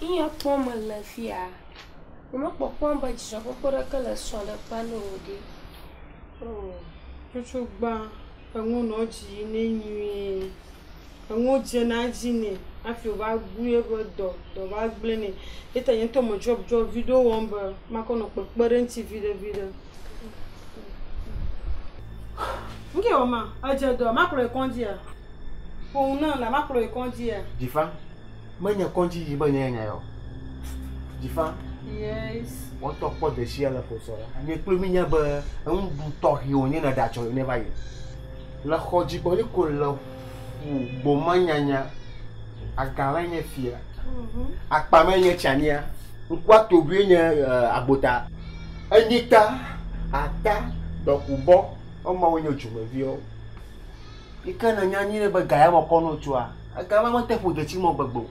Il y a pas mal de filles. Je ne peux pas me dire que je peux le son de panneau. Je suis bien. Je suis bien. Je suis bien. Je suis bien. Yes. What talk about the share for so? And you put me about talk you on that you never hear. La hoji boli ko bomanyanya agalanya fia. Akpamenya chania. Nkwa tobienya abota. Anita ata dokubo oma wonyo chumavio. Ikana nyanyi ne ba gaya makono chua. Agama mate fu de chimo gbagbo.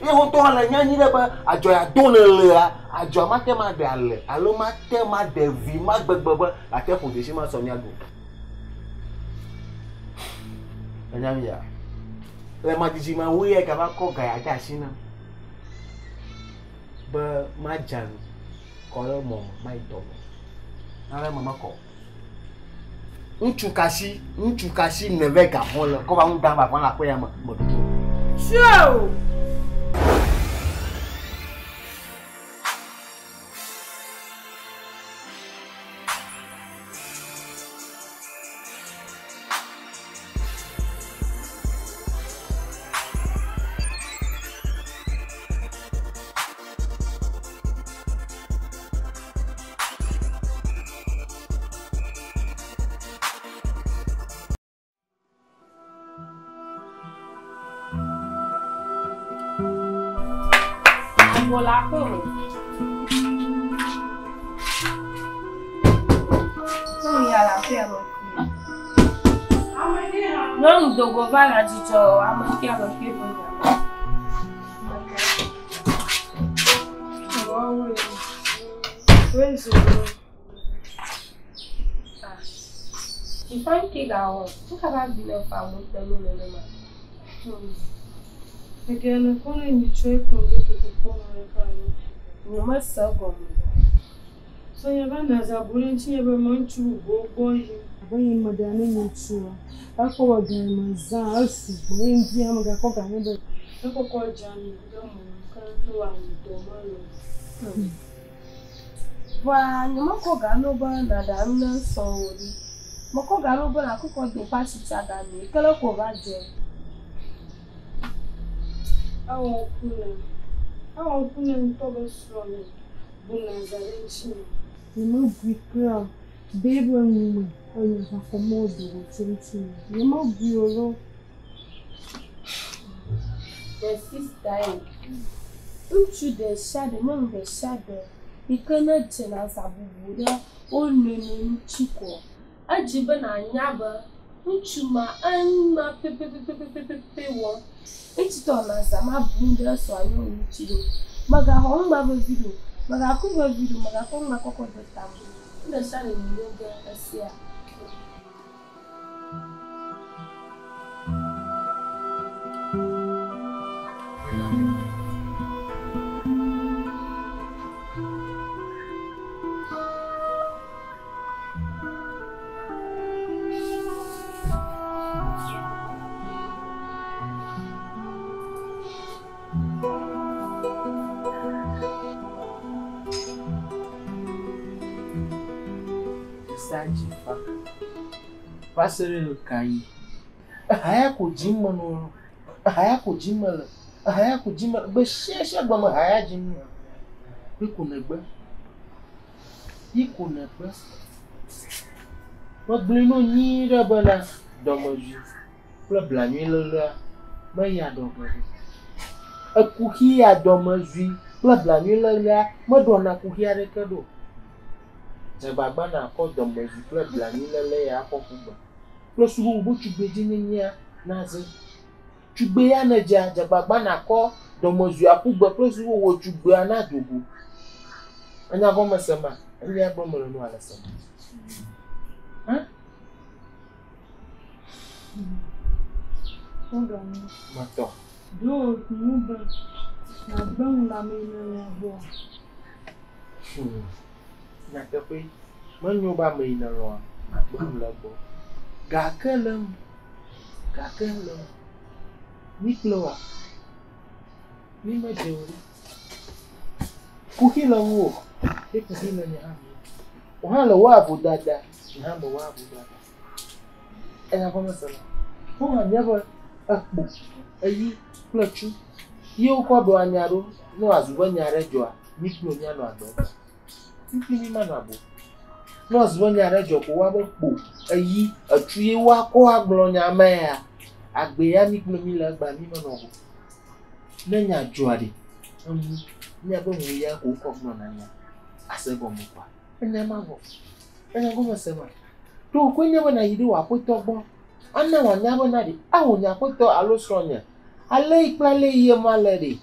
E won to hala nyanyi ne ba ajo ya donele ajo mate ma de ale alo mate ma de vi ma gbagbo ate fu de chimo so nyago. Anyamia. Le ma diji ma we e ka ba ko gaya da sina. Ba ma jan ko lo mo mai to. Ara mama ko. Nchukasi neve ka hola ko ba ndan ba la pe ya mo. Show. Voilà comment. Non, il y a la ferme. Non, donc on va la dire à mon cœur le pied pour Oui. Oui, c'est il faut un petit gars. Tout va bien faire mon père. Again, I'm going to try to get to the phone. You must sell gum. So you're going to volunteer every month to go boy. When Madame Mutua, I call them as I see when Diana got another. I call Johnny, can't do it. Why, you must go over and I'm not sorry. Moko Galoba, I could call the passage at me. Color over there. I won't put in trouble strong. Bunazarenti. You know, big girl, baby, woman, and you have a more than 20. You must be alone. The sister, don't you the shadow, no, the shadow. You cannot tell us a Buddha, only Chico. A jibana yaba, Uchuma, and my pepe one. It's done as I'm a bunda, so I know you do. Maga home baba video, Maga cover video, Maga home my cocoa the time. The shadow in yoga as here. Sajifa Pasere Kai Hayako Jimano Hayako Jimala but Shesha Bama Hayajim Equal never What Blino Nira Bala Domoji Blablanilla Maya Domoji A cookie at Domoji Blablanilla Madonna Cookia Recado. Baba na akọ domezi club la ni lele ya akọkugba plus wo bo tugbe jinya nazi tugbe ya na ja baba na akọ domozu akugba plus wo tugbe anadogo anya bo mesema ndi ya bo mo no ala sema Mato Do nuba. Na bang la me na bo. Na tepe manyo ba me na ro na bang la bo. Ga kelem. Ni kloa. Ni ma jeuri. Kuhila wo. Kuhila ni hapo. Uhala wabu dada. Ni hapo wabu dada. Ena kama sana. Huwa nyaba akbu. Ayi klachu. Yo kwa do anyaro no azuba nyare joa. Ni klo nya no ado. Ni ma na bo. No azuba nyare jo ko wa bo. Ayi atuye wa ko agblo nya ma ya. Agbe ya ni klo mi la gba mi ma no bo. Nenya joade. Nya bo mu ya ko ko no na nya. Asebo mu pa. Enya ma bo. Enya go ma sema. To ko nya na yidi wa ko to gbo. Anna wa nya bo na di. Awo nya ko to alo sronya. Ale ikla le ye ma le di.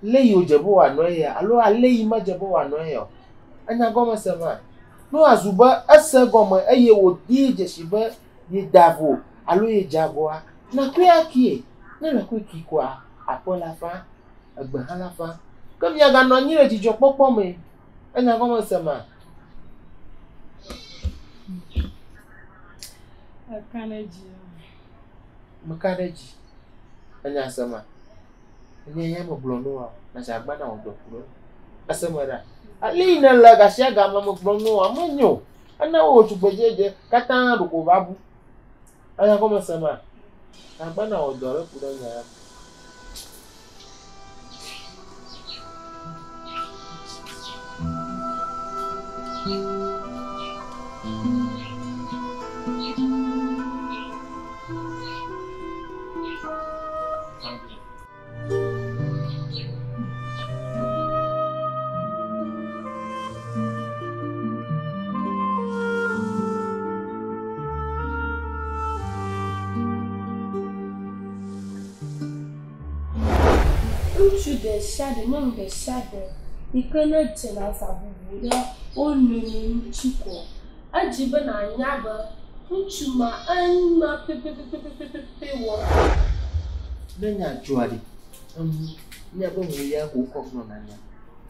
Le yo jebo wa no ya. Alo ale yi ma jebo wa no ya. Enya go ma sema. No azuba asego ma eye wo di je shiba ye davo. Alo ye jabo a. Na kwe akie. Na kwe kikwa. Apola fa. Agba la fa. Comme ya ga no nyire jijo popo me. Enya go ma sema. Makareji. Enya sema. Enya ya mo blono wa. Na sa agba na odo kuro. Asema da. Ali na la ga sia ga ma mo blono wa monyo. Ana o tugbejeje kata ru ko babu. Enya go ma sema. Agba na odo re kuro nya. Ŋutsu ɖe sia ɖe, nyɔnu ɖe sia ɖe yi ke ne dze na zabubu ɖe wo nɔnɔewo ŋuti ko. Edzi be nànya be ŋutsu ma ema pepepepepepe wɔ. Ne nya joade. Nya bo mu ya ko ko no na nya.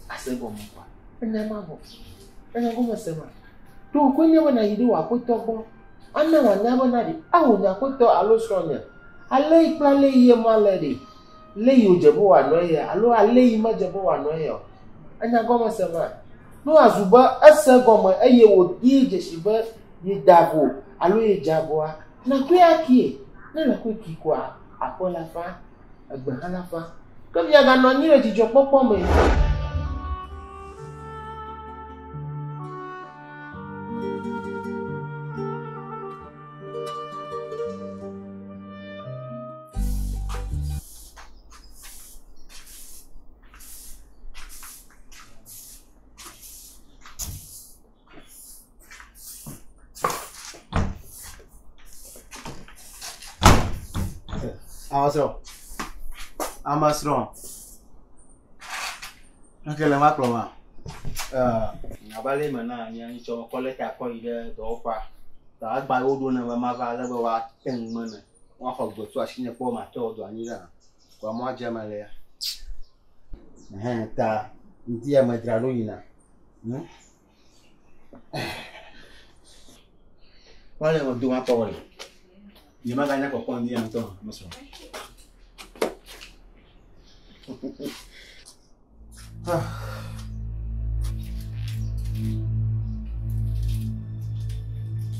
Asebo mu pa. Enya ma bo. Enya go ma sema. To ko nya na yidi wa ko to gbo. Anna wa nya bo na di. Awo nya ko to alo sronya. Ale ikla le ye ma le di. Le yo jebo wa no ya. Alo ale yi ma jebo wa no ya. Enya go ma sema. No azuba asego ma eye wo di je shiba ye davo. Alo ye jabo a. Na kwe akie. Na kwe kikwa. Apola fa. Agba la fa. Comme ya ga no nyire jijo popo me. Amasron. Akele makloma. Abale mana yang cuma kolekta kau ide doa. Tak agak udah nama mava lagi wa teng mana. Wah kalau betul asyiknya pun macam tu ani lah. Kau mau aja malah. Ta dia madralu ina. Wala mau dua apa wala? Dia makanya kau pun dia tu Amasron.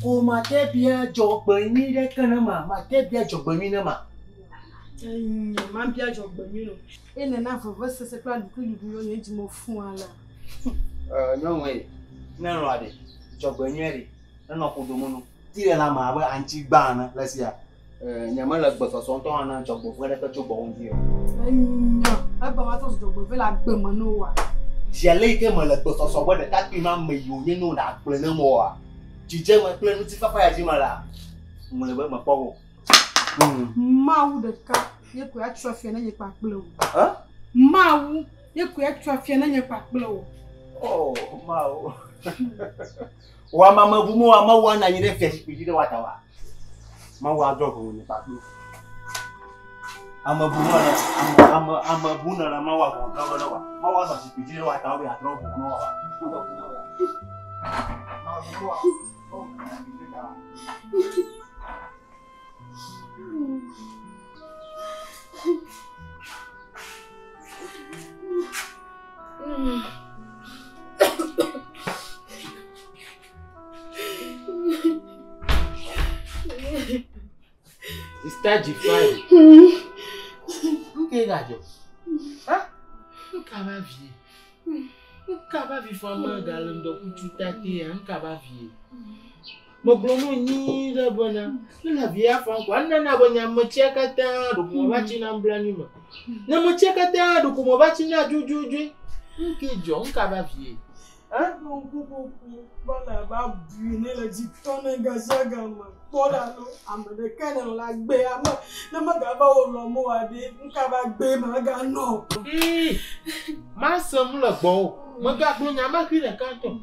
Cô mà té bia chọc bởi mi đấy cơ nữa mà té bia chọc bởi mi nữa mà. Ma bia chọc bởi mi nữa. Ene na fo vese se kwa duku duku yo nji mo fun ala. Nhong ơi, nè rồi đi, chọc bởi mi đi, nó nọ phụ đồ monu. Tí là mà với anh chị ba nữa, là gì à? Nhà mới là bật sóng to anh chọc bởi với cái chọc bởi ông kia. Ai ba ma to chọc bởi với là bờ mà no wa. Giờ lấy cái mà là bật sóng với cái pin mà mày dùng như nó đã bật nó mò à. Chỉ chơi mà bật nó chỉ phải gì mà là. Mà là bật mà bao. Mau de ka, ye ko atwa fie na ye pa kplo. Mau, ye ko atwa fie na ye pa kplo. Oh, mau. Wa mama bumu wa ma wa na nyire fie shi piji de wata wa. Ma wa drop mu ni pa kplo. Amabuna la mawa kwa kama wa. Mawa na sipijile wa tawe ya trobo no wa. Está de fire. Que gajo? Ah? Nkaba vie. Nkaba vie fama galendo kuchutate nkaba vie. Mo blomo ni da bona. Na vie afa kwa na bonya mo cheka ta do mo bachi na mblani ma. Na mo cheka ta do ko mo bachi na jujuju. Nkejo nkaba vie. Ah, non kuku bala ba bu ne la ji tone gazaga ma. Tola no amade kene la gbe ama na maga ba o lo mo ade nka ba gbe ma ga no. Ma sam la gbo. Mo ga gbo nya ma kire kanto.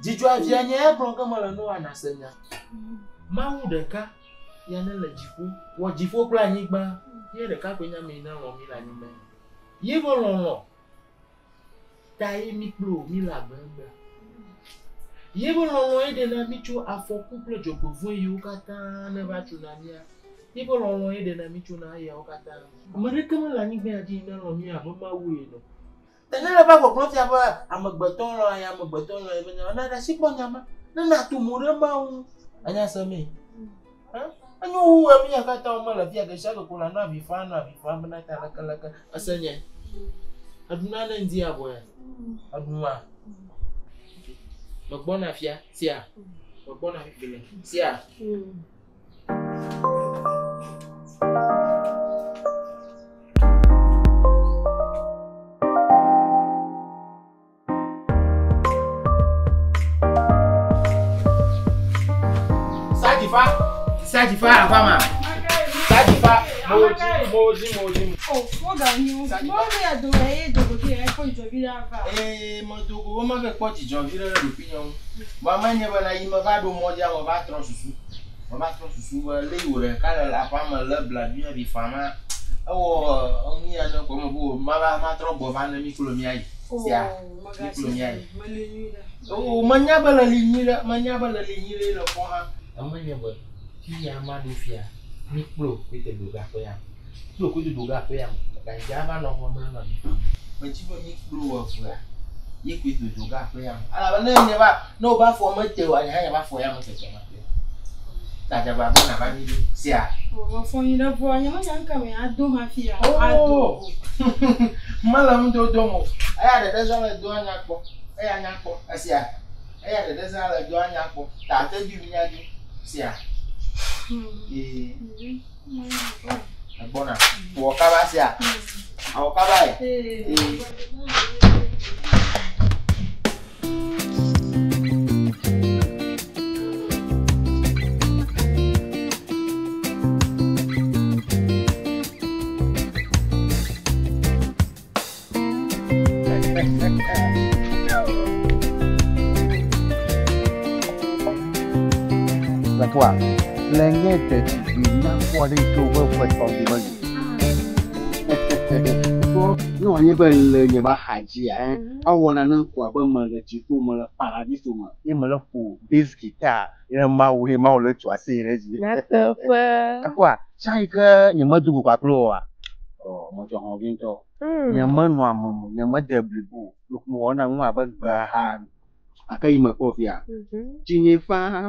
Jijo avia nya e bron kama la no anasenya. Ma hu de ka ya na la jifu. Wo jifu kula nyigba. Ye de ka kwenya me na ro mi la ni me. Ye bo lo. Tai mi klo mi la bamba. Ye bo lo e de na mi chu afo couple jogo vo yu kata na ba tu na nia. Ye bo lo e de na mi chu na ya o kata. Amare kama la ni gbe adi na ro mi abo ma wu e no. Tena la ba ko klo ti aba amagbeton lo ya amagbeton lo e me na da sipo nyama. Na tu mo re ma wu. Anya so me. Ha? Anyo wu e mi ya kata o ma la via ke sha ko la na bi fa na na ta la kala ka asanya. Aduna na ndi abo ya. Aduma. Magbona fia, sia. Magbona fia, sia. Sajifa, afama. Sajifa, moji. Oh, what are you? What are you doing? Motogo, vamos ver quanto de jovem vira do pinhão. Mamãe vai lá e me vai do molde, me vai trouxe susu, leure, cara lá fama lá bladinha de fama. Oh, minha não como vou, mas vai trombo vai na micromia aí. Oh, manhã bala linha lá porra. Amanhã vai. Fia madufia. Micro, kita duga apa ya? Lu kudu duga apa ya? Kan jangan no ngomong lagi. Mencibo micro wa. Yiku itu duga apa ya? Ala bana ne ba, no ba fo mate wa hanya ba fo ya mate kema. Ta da ba bona ba ni sia. Oh, fo ni da fo anya ma janka me ado ma fia. Ado. Malam do mo. Aya da za la do anya ko. Aya anya ko. Asia. Aya da za la do anya ko. Ta ta bi mi nya di. Sia. Bona. Wo ka ba sia. Awo ka ba e. Quoi l'engete na kwa de to wo kwa kwa di ba ko no ni ba le ni ba ha ji a wo na na kwa ba ma le ji to ma la paradiso ma e ma la fu bass guitar ina ma wo he ma wo le chwa se le ji na te fa kwa sai ke ni ma du kwa pro a oh mo jo ho bin to ni ma no am ni ma de bu lu mo na ma ba ba ha akai ma ko fia ji ni fa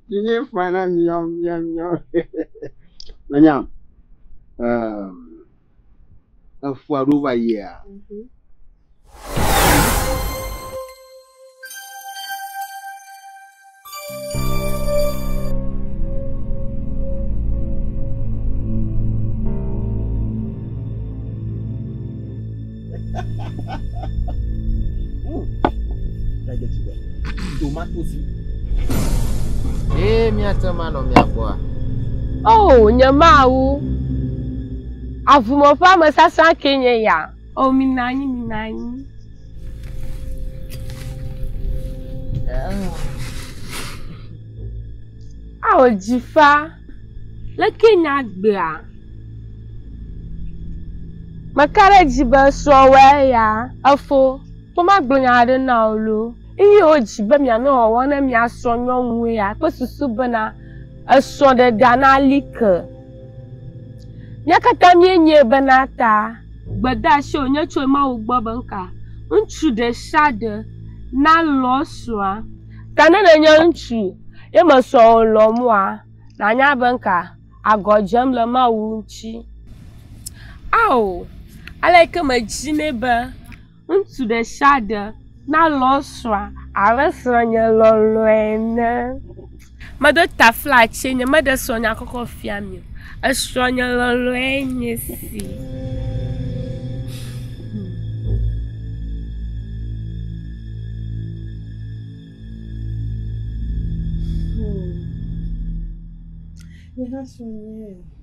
Gini fana nyom. Nanyam. Afuaru va ya. Lagi juga. Tomato sih. Minha tamano minha boa. Oh, nyamawu. Avumo fa masasa Kenya ya. Oh, minani. Ah, jifa. La Kenya gba. Makara jibe sowe ya afo to magbonya de na olo iyi o jibe mi na o na mi aso nyonwe ya pe susu bana aso de dana like nyakata mi enye bana ta gbada se onye cho ma wo gbo banka nchu de shade na lo soa kana na nya nchu e ma so lo mu a na nya banka agojem le ma wu nchi au alaike ma jine ba ntu de shade na lo soa arasra nya lo ene ma do ta fla chenye ma de so nya kokko fia mi asro nya lo ene si Yeah, that's one, yeah.